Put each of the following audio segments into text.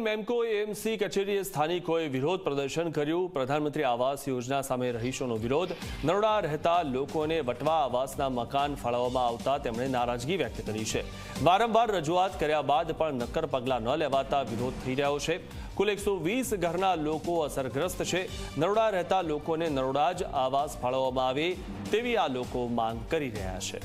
Memco AMC કચેરીએ સ્થાનિકોએ વિરોધ પ્રદર્શન કર્યું। પ્રધાનમંત્રી આવાસ યોજના સામે રહીશોનો વિરોધ। નરોડા રહેતા લોકોને વટવા આવાસના મકાન ફાળવવામાં આવતા તેમણે નારાજગી વ્યક્ત કરી છે। વારંવાર રજૂઆત કર્યા બાદ પણ નક્કર પગલાં ન લેવાતા વિરોધ થઈ રહ્યો છે। કુલ 120 ઘરના લોકો અસરગ્રસ્ત છે। નરોડા રહેતા લોકોને નરોડા જ આવાસ ફાળવવામાં આવે તેવી આ લોકો માંગ કરી રહ્યા છે।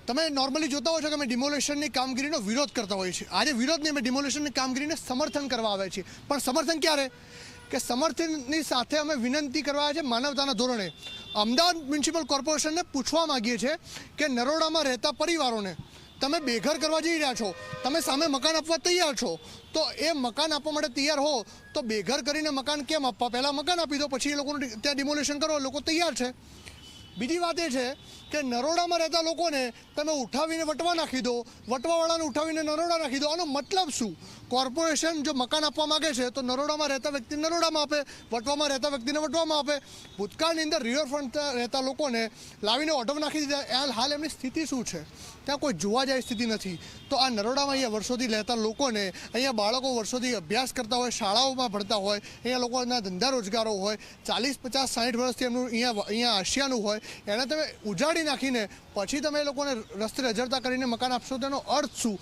તમે નોર્મલી જોતા હોય છો કે અમે ડિમોલેશનની કામગીરીનો વિરોધ કરતા હોઈએ છીએ। આજે વિરોધ નહીં, અમે ડિમોલેશનની કામગીરીને સમર્થન કરવા આવ્યા છીએ। પણ સમર્થન ક્યારે કે સમર્થનની સાથે અમે વિનંતી કરવા આવ્યા છે માનવતાના ધોરણે। અમદાવાદ મ્યુનિસિપલ કોર્પોરેશનને પૂછવા માગીએ છીએ કે નરોડામાં રહેતા પરિવારોને તમે બેઘર કરવા જઈ રહ્યા છો, તમે સામે મકાન આપવા તૈયાર છો, તો એ મકાન આપવા માટે તૈયાર હો તો બેઘર કરીને મકાન કેમ આપવા? પહેલાં મકાન આપી દો, પછી એ લોકોનું ત્યાં ડિમોલેશન કરો, લોકો તૈયાર છે। બીજી વાત એ છે કે નરોડામાં રહેતા લોકોને તમે ઉઠાવીને વટવા નાખી દો, વટવાવાળાને ઉઠાવીને નરોડા નાખી દો। આનો મતલબ શું? કોર્પોરેશન જો મકાન આપવા માગે છે તો નરોડામાં રહેતા વ્યક્તિને નરોડામાં આપે, વટવામાં રહેતા વ્યક્તિને વટવામાં આપે। ભૂતકાળની અંદર રિવરફ્રન્ટ રહેતા લોકોને લાવીને ઓઢવ નાખી દીધા। હાલ એમની સ્થિતિ શું છે? ત્યાં કોઈ જોવા જાય સ્થિતિ નથી। તો આ નરોડામાં અહીંયા વર્ષોથી રહેતા લોકોને, અહીંયા બાળકો વર્ષોથી અભ્યાસ કરતા હોય, શાળાઓમાં ભણતા હોય, અહીંયા લોકોના ધંધા રોજગારો હોય, 40, 50, 60 વર્ષથી એમનું અહીંયા આશિયાનું હોય, એને તમે ઉજાડી નાખીને પછી તમે એ લોકોને રસ્તે રજડતા કરીને મકાન આપશો, તેનો અર્થ શું?